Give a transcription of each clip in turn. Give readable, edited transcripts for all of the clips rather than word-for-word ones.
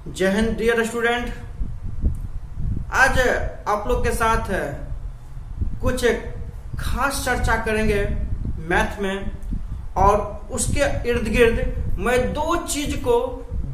जय Hind dear student. आज आप लोग के साथ कुछ खास चर्चा करेंगे मैथ में, और उसके इर्द गिर्द मैं दो चीज को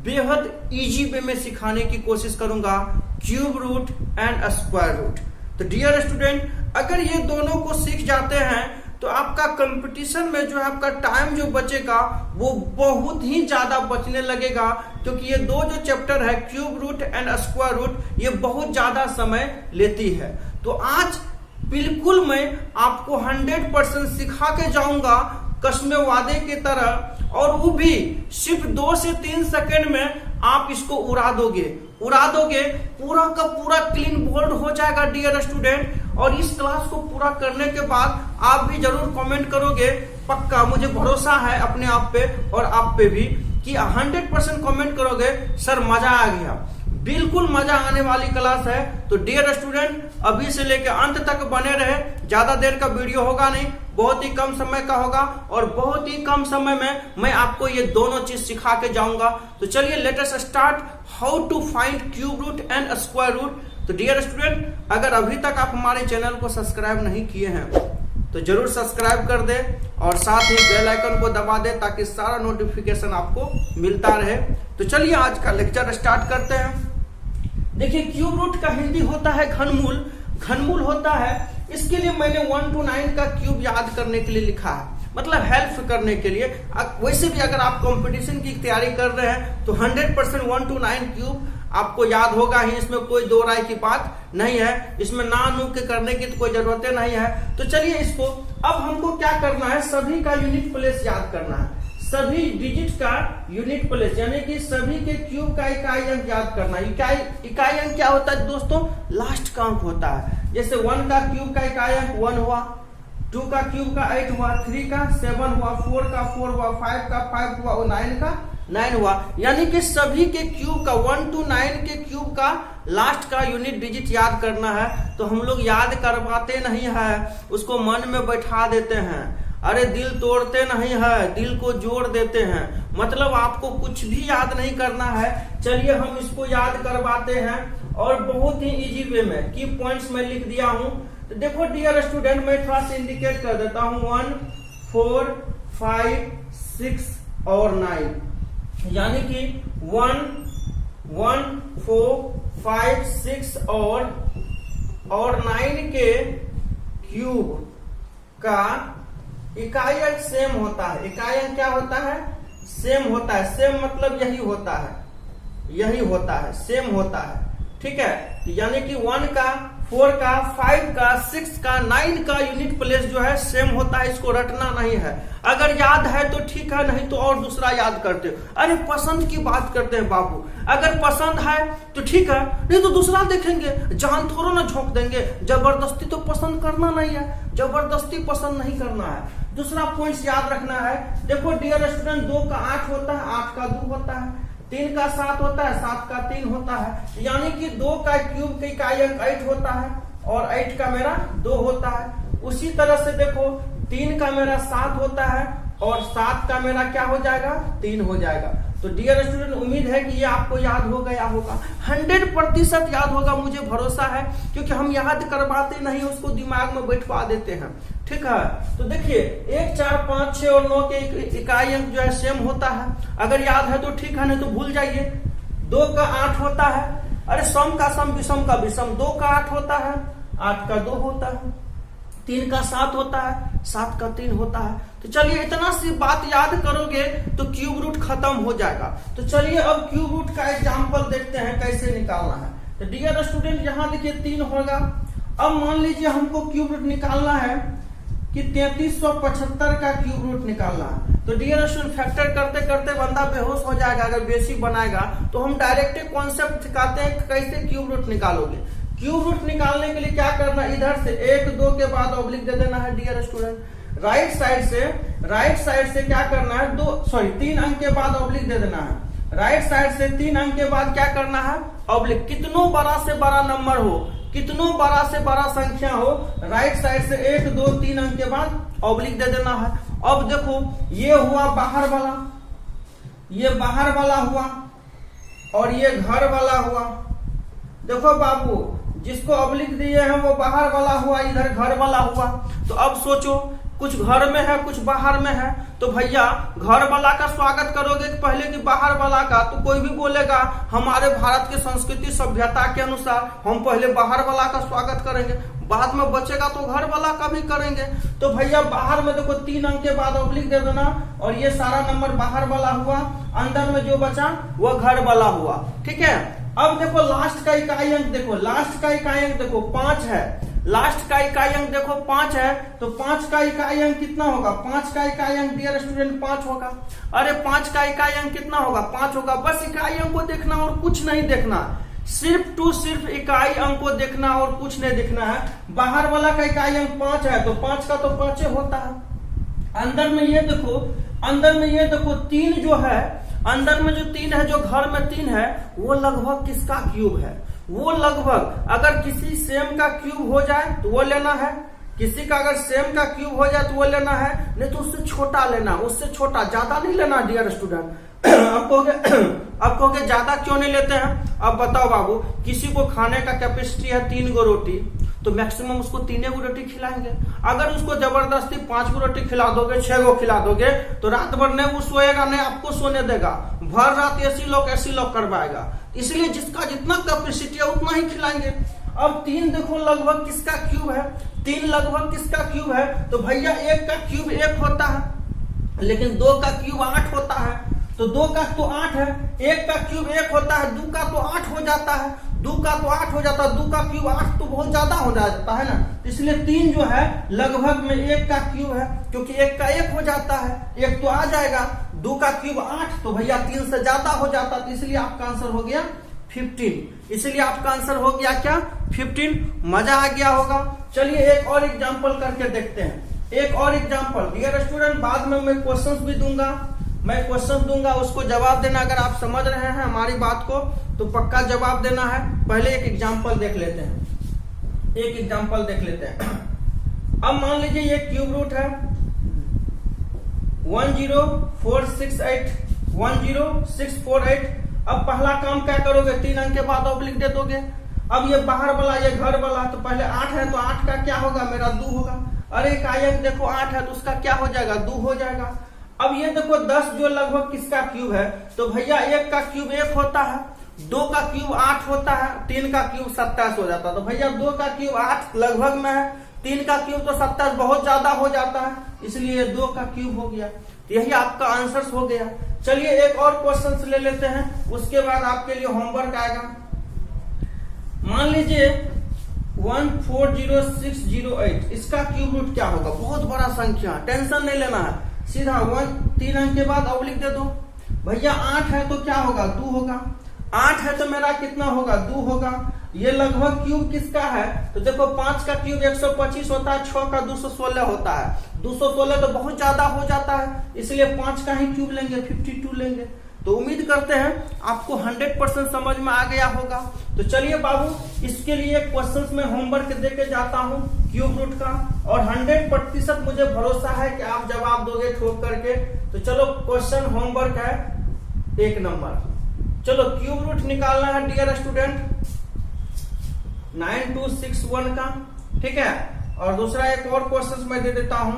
बेहद इजी वे में सिखाने की कोशिश करूंगा, cube root and square root. तो डियर स्टूडेंट, अगर ये दोनों को सीख जाते हैं तो आपका कंपटीशन में जो है आपका टाइम जो बचेगा वो बहुत ही ज्यादा बचने लगेगा, क्योंकि ये दो जो चैप्टर है cube root and square root, ये बहुत ज्यादा समय लेती है। तो आज बिल्कुल मैं आपको 100% सिखा के जाऊंगा कसमे वादे की तरह, और वो भी सिर्फ 2 से 3 सेकंड में आप इसको उड़ा दोगे, पूरा का पूरा क्लीन बोल्ड हो जाएगा डियर स्टूडेंट। और इस क्लास को पूरा करने के बाद आप भी जरूर कमेंट करोगे, पक्का मुझे भरोसा है अपने आप पे और आप पे भी, कि 100% कमेंट करोगे सर मजा आ गया। बिल्कुल मजा आने वाली क्लास है। तो डियर स्टूडेंट, अभी से लेकर अंत तक बने रहे। ज्यादा देर का वीडियो होगा नहीं, बहुत ही कम समय का होगा, और बहुत ही कम समय में मैं आपको ये दोनों चीज सिखा के जाऊंगा। तो चलिए let us start how to find cube root and square root. तो डियर स्टूडेंट, अगर अभी तक आप हमारे चैनल को सब्सक्राइब नहीं किए हैं तो जरूर सब्सक्राइब कर दे, और साथ ही बेल आइकन को दबा दे ताकि सारा नोटिफिकेशन आपको मिलता रहे। तो चलिए आज का लेक्चर स्टार्ट करते हैं। देखिए, क्यूब रूट का हिंदी होता है घनमूल, घनमूल होता है। इसके लिए मैंने 1 to 9 का क्यूब याद करने के लिए लिखा है, मतलब हेल्प करने के लिए। वैसे भी अगर आप कंपटीशन की तैयारी कर रहे हैं तो 100% 1 to 9 क्यूब आपको याद होगा ही, इसमें कोई दो राय की बात नहीं है। इसमें ना नु के करने की तो कोई जरूरत नहीं है। तो चलिए इसको अब हमको क्या करना है, सभी का यूनिट प्लेस याद करना है, सभी डिजिट का यूनिट प्लेस, यानी कि सभी के क्यूब का इकाई अंक याद करना है। इकाई अंक क्या होता है दोस्तों? लास्ट का अंक होता है। जैसे 1 का क्यूब का इकाई अंक 1 हुआ, 2 का क्यूब का 8 हुआ, 3 का 7 हुआ, 4 का 4 हुआ, 5 का 5 हुआ, और 9 का 9 हुआ। यानी कि सभी के क्यूब का 1 to 9 के क्यूब का लास्ट का यूनिट डिजिट याद करना है। तो हम लोग याद करवाते नहीं है, उसको मन में बैठा देते हैं। अरे दिल तोड़ते नहीं है, दिल को जोड़ देते हैं। मतलब आपको कुछ भी याद नहीं करना है। चलिए हम इसको याद करवाते हैं, और बहुत ही इजी वे में की पॉइंट्स में लिख दिया हूं। तो देखो डियर स्टूडेंट, मैं थोड़ा सा इंडिकेट कर देता हूं। 1, 4, 5, 6 और 9, यानी कि 1, 4, 5, 6 और 9 के क्यूब का इकाई अंक सेम होता है। इकाई अंक क्या होता है? सेम होता है। सेम मतलब यही होता है, यही होता है, सेम होता है। ठीक है, यानी कि 1 का, 4 का, 5 का, 6 का, 9 का यूनिट प्लेस जो है सेम होता है। इसको रटना नहीं है। अगर याद है तो ठीक है, नहीं तो और दूसरा याद करते हो। अरे पसंद की बात करते हैं बाबू, अगर पसंद है तो ठीक है, नहीं तो दूसरा देखेंगे। जान थोड़ा ना झोंक देंगे। जबरदस्ती तो पसंद करना नहीं है, जबरदस्ती पसंद नहीं करना है। दूसरा पॉइंट याद रखना है। देखो डियर स्टूडेंट, 2 का 8 होता है, 8 का 2 होता है, 3 का 7 होता है, 7 का 3 होता है। यानी कि 2 का क्यूब का इकाई अंक 8 होता है, और 8 का मेरा 2 होता है। उसी तरह से देखो 3 का मेरा 7 होता है, और 7 का मेरा क्या हो जाएगा? 3 हो जाएगा। तो डियर स्टूडेंट, उम्मीद है कि ये आपको याद हो गया होगा, 100% याद होगा, मुझे भरोसा है, क्योंकि हम याद करवाते नहीं, उसको दिमाग में बैठवा देते हैं। ठीक है, तो देखिए 1, 4, 5, 6 और 9 के इकाई अंक जो है सेम होता है। अगर याद है तो ठीक है, नहीं तो भूल जाइए। 2 का 8 होता है, अरे सम का सम, विषम का विषम। 2 का 8 होता है, 8 का 2 होता है, 3 का 7 होता है, 7 का 3 होता है। तो चलिए इतना सी बात याद करोगे तो क्यूब रूट खत्म हो जाएगा। तो चलिए अब क्यूब रूट का एग्जांपल देखते हैं कैसे निकालना है। तो डियर स्टूडेंट, यहाँ देखिए 3 होगा। अब मान लीजिए हमको क्यूब रूट निकालना है कि 3375 का क्यूब रूट निकालना है। तो डियर स्टूडेंट, फैक्टर करते करते बंदा बेहोश हो जाएगा अगर बेसिक बनाएगा। तो हम डायरेक्ट कॉन्सेप्ट सिखाते हैं कैसे क्यूब रूट निकालोगे। क्यूब रूट निकालने के लिए क्या करना है, इधर से 1, 2 के बाद ऑब्लिक दे देना है डियर स्टूडेंट। राइट साइड से क्या करना है, 3 अंक के बाद ऑब्लिक दे देना है। राइट साइड से 3 अंक के बाद क्या करना है, ऑब्लिक। कितनों बड़ा से बड़ा नंबर हो, कितनों बड़ा से बड़ा संख्या हो, राइट साइड से 1, 2, 3 अंक के बाद ऑब्लिक दे देना है। अब देखो ये हुआ बाहर वाला, ये बाहर वाला हुआ, और ये घर वाला हुआ। देखो बाबू, जिसको ऑब्लिक दिए हैं वो बाहर वाला हुआ, इधर घर वाला हुआ। तो अब सोचो, कुछ घर में है कुछ बाहर में है, तो भैया घर वाला का स्वागत करोगे पहले कि बाहर वाला का? तो कोई भी बोलेगा हमारे भारत की संस्कृति सभ्यता के अनुसार हम पहले बाहर वाला का स्वागत करेंगे, बाद में बचेगा तो घर वाला का भी करेंगे। तो भैया बाहर में देखो 3 अंक के बाद ऑब्लिक दे देना, और ये सारा नंबर बाहर वाला हुआ, अंदर में जो बचा वो घर वाला हुआ। ठीक है, अब देखो लास्ट का इकाई अंक देखो, लास्ट का इकाई अंक देखो 5 है, लास्ट का इकाई अंक देखो 5 है, तो 5 का इकाई अंक कितना होगा? 5 का इकाई अंक डियर स्टूडेंट 5 होगा। अरे 5 का इकाई अंक कितना होगा? 5 होगा। बस इकाई अंक को देखना और कुछ नहीं देखना, सिर्फ इकाई अंक को देखना और कुछ नहीं देखना है। बाहर वाला का इकाई अंक 5 है, तो 5 का तो 5 होता है। अंदर में ये देखो, अंदर में ये देखो 3 जो है, अंदर में जो 3 है, जो घर में 3 है, वो लगभग किसका क्यूब है? वो लगभग अगर किसी सेम का क्यूब हो जाए तो वो लेना है, किसी का अगर सेम का क्यूब हो जाए तो वो लेना है, नहीं तो उससे छोटा लेना, उससे छोटा, ज्यादा नहीं लेना डियर स्टूडेंट। अब कहोगे ज्यादा क्यों नहीं लेते हैं? अब बताओ बाबू, किसी को खाने का कैपेसिटी है 3 गो रोटी, तो मैक्सिमम उसको 3 गो रोटी खिलाएंगे। अगर उसको जबरदस्ती 5 गो रोटी खिला दोगे, 6 गो खिला दोगे, तो रात भर नहीं वो सोएगा, नहीं आपको सोने देगा, भर रात ऐसी लोग करवाएगा। इसलिए जिसका जितना कैपेसिटी है उतना ही खिलाएंगे। अब 3 देखो लगभग किसका क्यूब है? 3 लगभग किसका क्यूब है? तो भैया 1 का क्यूब 1 होता है, लेकिन 2 का क्यूब 8 होता है, तो 2 का तो 8 है, 1 का क्यूब 1 होता है, 2 का तो 8 हो जाता है, 2 का तो 8 हो जाता है, 2 का क्यूब 8 तो बहुत ज्यादा हो जाता है ना, इसलिए 3 जो है लगभग में 1 का क्यूब है, क्योंकि 1 का 1 हो जाता है, 1 तो आ जाएगा, 2 का क्यूब 8, तो भैया 3 से ज्यादा हो जाता, तो इसलिए आपका आंसर हो गया 15। इसलिए आपका आंसर हो गया क्या? 15। मजा आ गया होगा। चलिए एक और एग्जाम्पल करके देखते हैं, एक और एग्जाम्पल। डियर स्टूडेंट, बाद में मैं क्वेश्चंस भी दूंगा, मैं क्वेश्चन दूंगा, उसको जवाब देना। अगर आप समझ रहे हैं हमारी बात को तो पक्का जवाब देना है। पहले एक एग्जाम्पल देख लेते हैं, एक एग्जाम्पल देख लेते हैं। अब मान लीजिए ये क्यूब रूट है 10468 अब पहला काम क्या करोगे? 3 अंक के बाद ऑब्लिक दे दोगे। अब ये बाहर वाला, ये घर वाला, तो पहले 8 है, तो 8 का क्या होगा? मेरा 2 होगा। अरे इकाई अंक देखो 8 है, तो उसका क्या हो जाएगा? 2 हो जाएगा। अब ये देखो 10 जो लगभग किसका क्यूब है? तो भैया 1 का क्यूब 1 होता है, 2 का क्यूब 8 होता है, 3 का क्यूब 27 हो जाता है। तो भैया 2 का क्यूब 8 लगभग में है, 3 का क्यूब तो 27 बहुत ज्यादा हो जाता है, इसलिए 2 का क्यूब हो गया। यही आपका आंसर हो गया। चलिए एक और क्वेश्चन ले लेते हैं, उसके बाद आपके लिए होमवर्क आएगा। मान लीजिए 140,608, इसका क्यूब रूट क्या होगा? बहुत बड़ा संख्या, टेंशन नहीं लेना है, सीधा 3 अंक के बाद ऑब्लिक दे दो। भैया 8 है तो क्या होगा? 2 होगा। 8 है तो मेरा कितना होगा? 2 होगा। ये लगभग क्यूब किसका है? तो देखो 5 का क्यूब 125 होता है, 6 का 216 होता है, 216 तो बहुत ज्यादा हो जाता है, इसलिए 5 का ही क्यूब लेंगे, 52 लेंगे। तो उम्मीद करते हैं आपको 100% समझ में आ गया होगा। तो चलिए बाबू, इसके लिए क्वेश्चंस में होमवर्क देके जाता हूं क्यूब रूट का, और 100% मुझे भरोसा है कि आप जवाब दोगे ठोक करके। तो चलो क्वेश्चन होमवर्क है 1 नंबर। चलो क्यूब रूट निकालना है डियर स्टूडेंट 9261 का, ठीक है। और दूसरा एक और क्वेश्चन मैं दे देता हूं,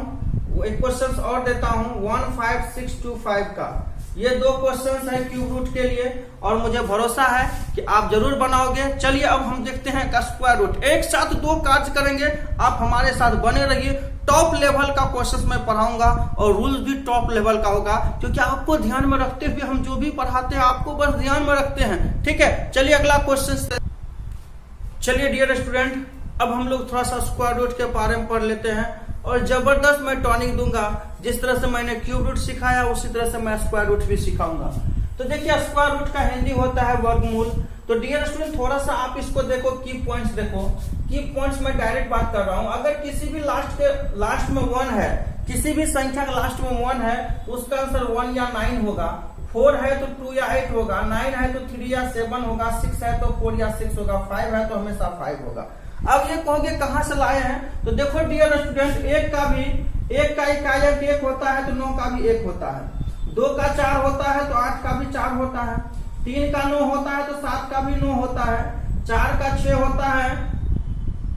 एक क्वेश्चन और देता हूं 15625 का। ये 2 क्वेश्चंस हैं क्यूब रूट के लिए, और मुझे भरोसा है कि आप जरूर बनाओगे। चलिए अब हम देखते हैं का स्क्वायर रूट। एक साथ 2 कार्य करेंगे, आप हमारे साथ बने रहिए। टॉप लेवल का क्वेश्चन मैं पढ़ाऊंगा और रूल्स भी टॉप लेवल का होगा, क्योंकि आपको ध्यान में रखते हुए हम जो भी पढ़ाते हैं आपको बस ध्यान में रखते हैं, ठीक है। चलिए अगला क्वेश्चन। चलिए डियर स्टूडेंट, अब हम लोग थोड़ा सा स्क्वायर रूट के बारे में पढ़ लेते हैं, और जबरदस्त मैं टॉनिक दूंगा। जिस तरह से मैंने क्यूब रूट सिखाया उसी तरह से मैं स्क्वायर रूट भी सिखाऊंगा। तो देखिए स्क्वायर रूट का हिंदी होता है वर्गमूल। तो डियर स्टूडेंट थोड़ा सा आप इसको देखो, की पॉइंट्स देखो, की पॉइंट्स में डायरेक्ट बात कर रहा हूं। अगर किसी भी लास्ट में 1 है, किसी भी संख्या का लास्ट में 1 है, तो उसका आंसर 1 या 9 होगा। 4 है तो 2 या 8 होगा, 9 है तो 3 या 7 होगा, 6 है तो 4 या 6 होगा, 5 है तो हमेशा 5 होगा। अब ये कहोगे कहां से लाए हैं? तो देखो डियर स्टूडेंट, 1 का इकाई अंक 1 होता है तो 9 का भी 1 होता है, 2 का 4 होता है तो 8 का भी 4 होता है, 3 का 9 होता है तो 7 का भी 9 होता है, 4 का 6 होता है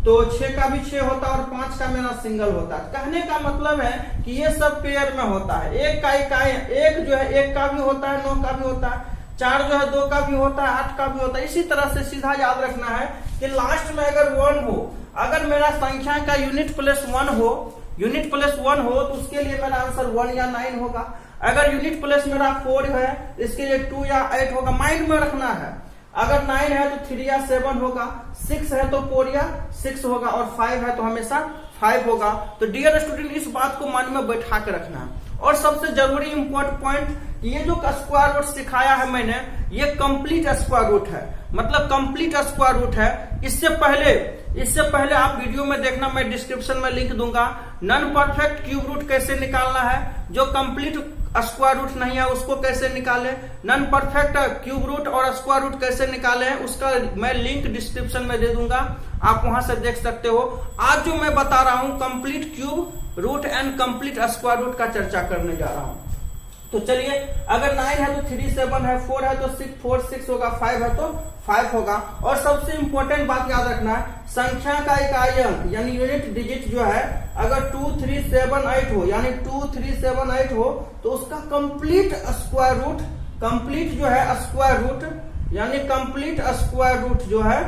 तो 6 का भी 6 होता है और 5 का मेरा सिंगल होता है। कहने का मतलब है कि ये सब पेयर में होता है। एक का इकाई, एक जो है 1 का भी होता है, 9 का भी होता है, 4 जो है 2 का भी होता है, 8 का भी होता है। इसी तरह से सीधा याद रखना है कि लास्ट में अगर 1 हो, अगर मेरा संख्या का यूनिट प्लस 1 हो, यूनिट प्लस 1 हो तो उसके लिए मेरा आंसर 1 या 9 होगा। अगर यूनिट प्लस मेरा 4 है इसके लिए 2 या 8 होगा। माइंड में रखना है, अगर 9 है तो 3 या 7 होगा, 6 है तो 4 या 6 होगा और 5 है तो हमेशा 5 होगा। तो डियर स्टूडेंट इस बात को मन में बैठा के रखना है। और सबसे जरूरी इंपॉर्टेंट पॉइंट, ये जो स्क्वायर रूट सिखाया है मैंने, ये कंप्लीट स्क्वायर रूट है, मतलब कंप्लीट स्क्वायर रूट है। इससे पहले आप वीडियो में देखना, मैं डिस्क्रिप्शन में लिंक दूंगा। नॉन परफेक्ट क्यूब रूट कैसे निकालना है, जो कंप्लीट स्क्वायर रूट नहीं है उसको कैसे निकाले, नॉन परफेक्ट क्यूब रूट और स्क्वायर रूट कैसे निकाले हैं, उसका मैं लिंक डिस्क्रिप्शन में दे दूंगा, आप वहां से देख सकते हो। आज जो मैं बता रहा हूं complete cube root and complete square root का चर्चा करने जा रहा हूं। तो चलिए, अगर 9 है तो 3 7 है, 4 है तो 6 4 6 होगा, 5 है तो 5 होगा। और सबसे इंपॉर्टेंट बात याद रखना है, संख्या का इकाई अंक यानी यूनिट डिजिट जो है अगर 2 3 7 8 हो, यानी 2 3 7 8 हो तो उसका कंप्लीट स्क्वायर रूट, कंप्लीट जो है स्क्वायर रूट यानी कंप्लीट स्क्वायर रूट जो है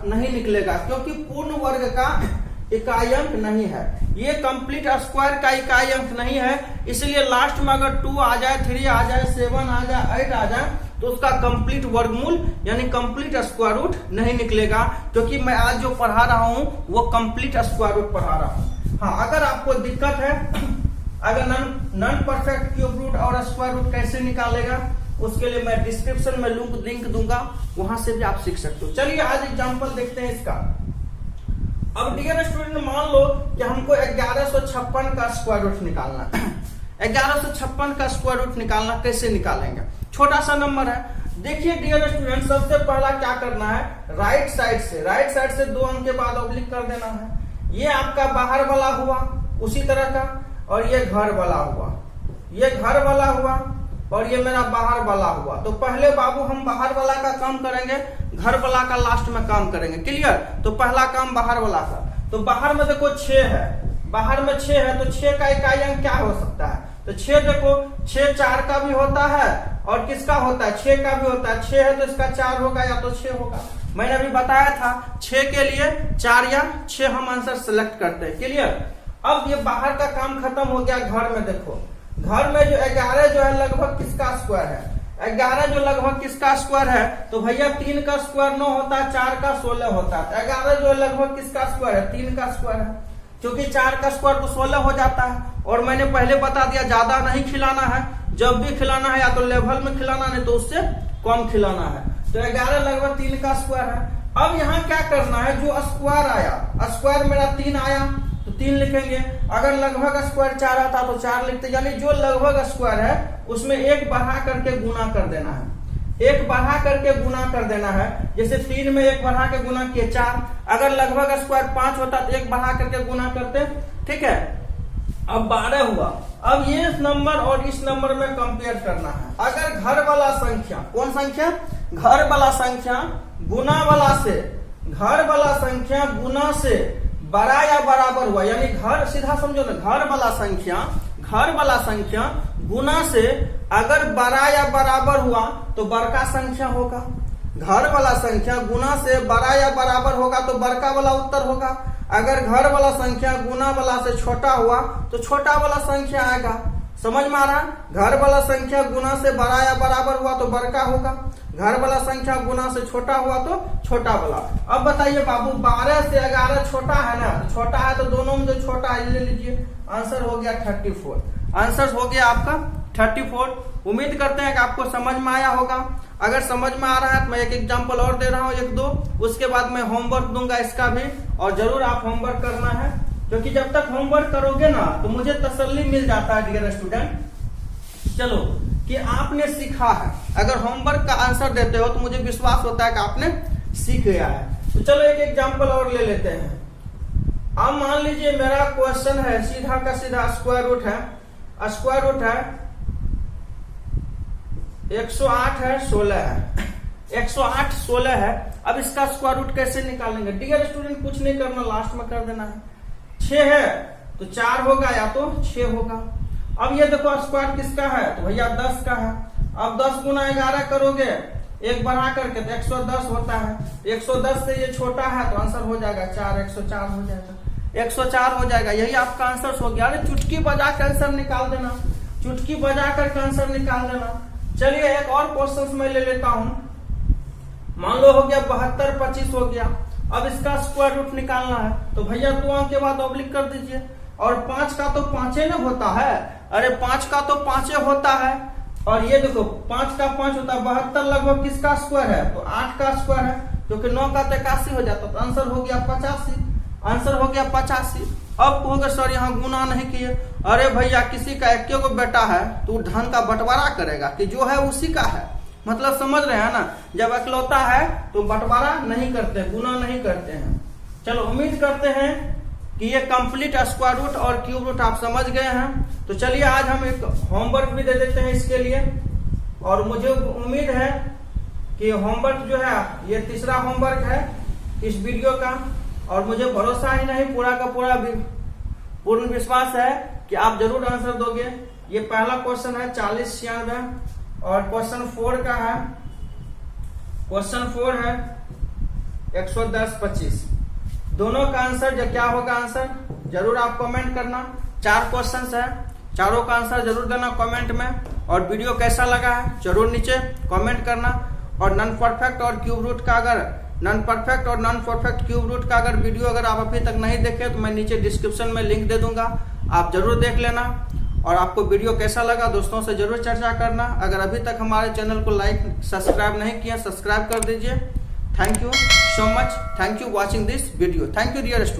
नहीं निकलेगा, क्योंकि पूर्ण वर्ग का इकाई अंक नहीं है। ये कंप्लीट स्क्वायर का इकाई अंक नहीं है, इसलिए लास्ट में अगर 2 आ जाए, 3 आ जाए, 7 आ जाए, 8 आ जाए तो उसका कंप्लीट वर्गमूल यानी कंप्लीट स्क्वायर रूट नहीं निकलेगा, क्योंकि मैं आज जो पढ़ा रहा हूं वो कंप्लीट स्क्वायर रूट पढ़ा रहा हूं। हाँ, अगर आपको दिक्कत है, अगर नॉन परफेक्ट क्यूब रूट और स्क्वायर रूट कैसे निकालेगा उसके लिए मैं डिस्क्रिप्शन में लिंक दूंगा, वहां से भी आप सीख सकते हो। चलिए आज एग्जाम्पल देखते हैं इसका। अब डियर स्टूडेंट, मान लो कि हमको 1156 का स्क्वायर रूट निकालना है। 1156 का स्क्वायर रूट निकालना कैसे निकालेंगे, छोटा सा नंबर है। देखिए डियर स्टूडेंट, सबसे पहला क्या करना है, राइट साइड से 2 अंक के बाद ऑब्लिक कर देना है। ये आपका बाहर वाला हुआ उसी तरह का, और ये घर वाला हुआ, ये घर वाला हुआ और ये मेरा बाहर वाला हुआ। तो पहले बाबू हम बाहर वाला का काम करेंगे, घर वाला का लास्ट में काम करेंगे। क्लियर? तो पहला काम बाहर वाला का। तो बाहर में देखो 6 है, बाहर में 6 है तो 6 का इकाई अंक क्या हो सकता है, तो 6 देखो 6 4 का भी होता है और किसका होता है, 6 का भी होता है। 6 है तो इसका 4 होगा या तो 6 होगा। मैंने अभी बताया था 6 के लिए 4 या 6 हम आंसर सेलेक्ट करते हैं। क्लियर? अब ये बाहर का काम खत्म हो गया। घर में देखो, घर में जो 11 जो है लगभग किसका स्क्वायर है, 11 जो लगभग किसका स्क्वायर है, तो भैया 3 का स्क्वायर 9 होता है, 4 का 16 होता है। 11 जो लगभग किसका स्क्वायर है, 3 का स्क्वायर है, क्योंकि 4 का स्क्वायर तो 16 हो जाता है। और मैंने पहले बता दिया ज्यादा नहीं खिलाना है, जब भी खिलाना है या तो लेवल में खिलाना, नहीं तो उससे कम खिलाना है। तो 11 लगभग 3 का स्क्वायर है। अब यहाँ क्या करना है, जो स्क्वायर आया, स्क्वायर मेरा 3 आया तो 3 लिखेंगे। अगर लगभग स्क्वायर 4 आता तो 4 लिखते, यानी जो लगभग स्क्वायर है उसमें 1 बढ़ा करके गुना कर देना है, 1 बढ़ा करके गुना कर देना है। जैसे 3 में 1 बढ़ा के गुना किए 4, अगर लगभग स्क्वायर 5 होता तो 1 बढ़ा करके गुना करते। ठीक है, अब 12 हुआ। अब ये नंबर और इस नंबर में कंपेयर करना है। अगर घर वाला संख्या, कौन संख्या, घर वाला संख्या गुना वाला से, घर वाला संख्या गुना से बड़ा या बराबर हुआ, यानी घर, सीधा समझो ना, घर वाला संख्या गुना से अगर बड़ा या बराबर हुआ तो बड़का संख्या होगा। घर वाला संख्या गुना से बड़ा या बराबर होगा तो बड़का वाला उत्तर होगा। अगर घर वाला संख्या गुना वाला से छोटा हुआ तो छोटा वाला संख्या आएगा। समझ में आ रहा? घर वाला संख्या गुना से बड़ा या बराबर हुआ तो बड़का होगा, घर वाला संख्या गुना से छोटा हुआ तो छोटा वाला। अब बताइए बाबू, 12 से 11 छोटा है ना, छोटा है तो दोनों में जो छोटा है ले लीजिए, आंसर हो गया 34। आंसर हो गया आपका 34। उम्मीद करते हैं कि आपको समझ में आया होगा। अगर समझ में आ रहा है तो मैं एक एग्जाम्पल और दे रहा हूँ, 1 2, उसके बाद मैं होमवर्क दूंगा इसका भी, और जरूर आप होमवर्क करना है, क्योंकि जब तक होमवर्क करोगे ना तो मुझे तसल्ली मिल जाता है डियर स्टूडेंट, चलो कि आपने सीखा है। अगर होमवर्क का आंसर देते हो तो मुझे विश्वास होता है कि आपने सीख गया है। तो चलो एक एग्जाम्पल और ले लेते हैं। अब मान लीजिए मेरा क्वेश्चन है, सीधा का सीधा स्क्वायर रूट है, स्क्वायर रूट है 108 है, 16 है, 108 16 है। अब इसका स्क्वायर रूट कैसे निकालेंगे? डियर स्टूडेंट कुछ नहीं करना, लास्ट में कर देना है। 6 है तो 4 होगा या तो 6 होगा। अब ये देखो स्क्वायर किसका है, तो भैया 10 का है। अब 10 गुना 11 करोगे, एक बढ़ा करके तो 110 होता है। 110 से ये छोटा है तो आंसर हो जाएगा 4, 104 हो जाएगा, 104 हो जाएगा। यही आपका आंसर हो गया। अरे चुटकी बजा कर आंसर निकाल देना, चुटकी बजा कर आंसर निकाल देना। चलिए एक और क्वेश्चन मैं ले लेता हूं। मान लो हो गया 72, 25 हो गया। अब इसका स्क्वायर रूट निकालना है तो भैया 2 अंक के बाद ऑब्लिक कर दीजिए। और 5 का तो 5 न होता है, अरे 5 का तो 5 होता है। और ये देखो 5 का 5 होता है, 72 लगभग किसका स्क्वायर है, तो 8 का स्क्वायर है, जो कि 9 का 81 हो जाता, तो आंसर हो गया 85, आंसर हो गया 85। अब कहोगे सर यहाँ गुना नहीं किए। अरे भैया किसी का 1 को बेटा है तो धन का बंटवारा करेगा कि जो है उसी का है, मतलब समझ रहे हैं ना। जब अकलौता है तो बंटवारा नहीं करते, गुना नहीं करते हैं। चलो उम्मीद करते हैं कि ये कंप्लीट स्क्वायर रूट और क्यूब रूट आप समझ गए हैं। तो चलिए आज हम एक होमवर्क भी दे देते हैं इसके लिए। और मुझे उम्मीद है कि होमवर्क जो है ये तीसरा होमवर्क है इस वीडियो का। और मुझे भरोसा ही नहीं, पूरा का पूरा पूर्ण विश्वास है कि आप जरूर आंसर दोगे। ये पहला क्वेश्चन है 40 96 और क्वेश्चन 4 का है, क्वेश्चन 4 है 110 25। दोनों का आंसर जो क्या होगा आंसर जरूर आप कमेंट करना। 4 क्वेश्चंस है, चारों का आंसर जरूर देना कमेंट में। और वीडियो कैसा लगा है जरूर नीचे कमेंट करना। और नॉन परफेक्ट और क्यूब रूट का अगर नॉन परफेक्ट क्यूब रूट का अगर वीडियो अगर आप अभी तक नहीं देखे तो मैं नीचे डिस्क्रिप्शन में लिंक दे दूंगा, आप जरूर देख लेना। और आपको वीडियो कैसा लगा दोस्तों से जरूर चर्चा करना। अगर अभी तक हमारे चैनल को लाइक सब्सक्राइब नहीं किया सब्सक्राइब कर दीजिए। Thank you so much. Thank you watching this video. Thank you dear students.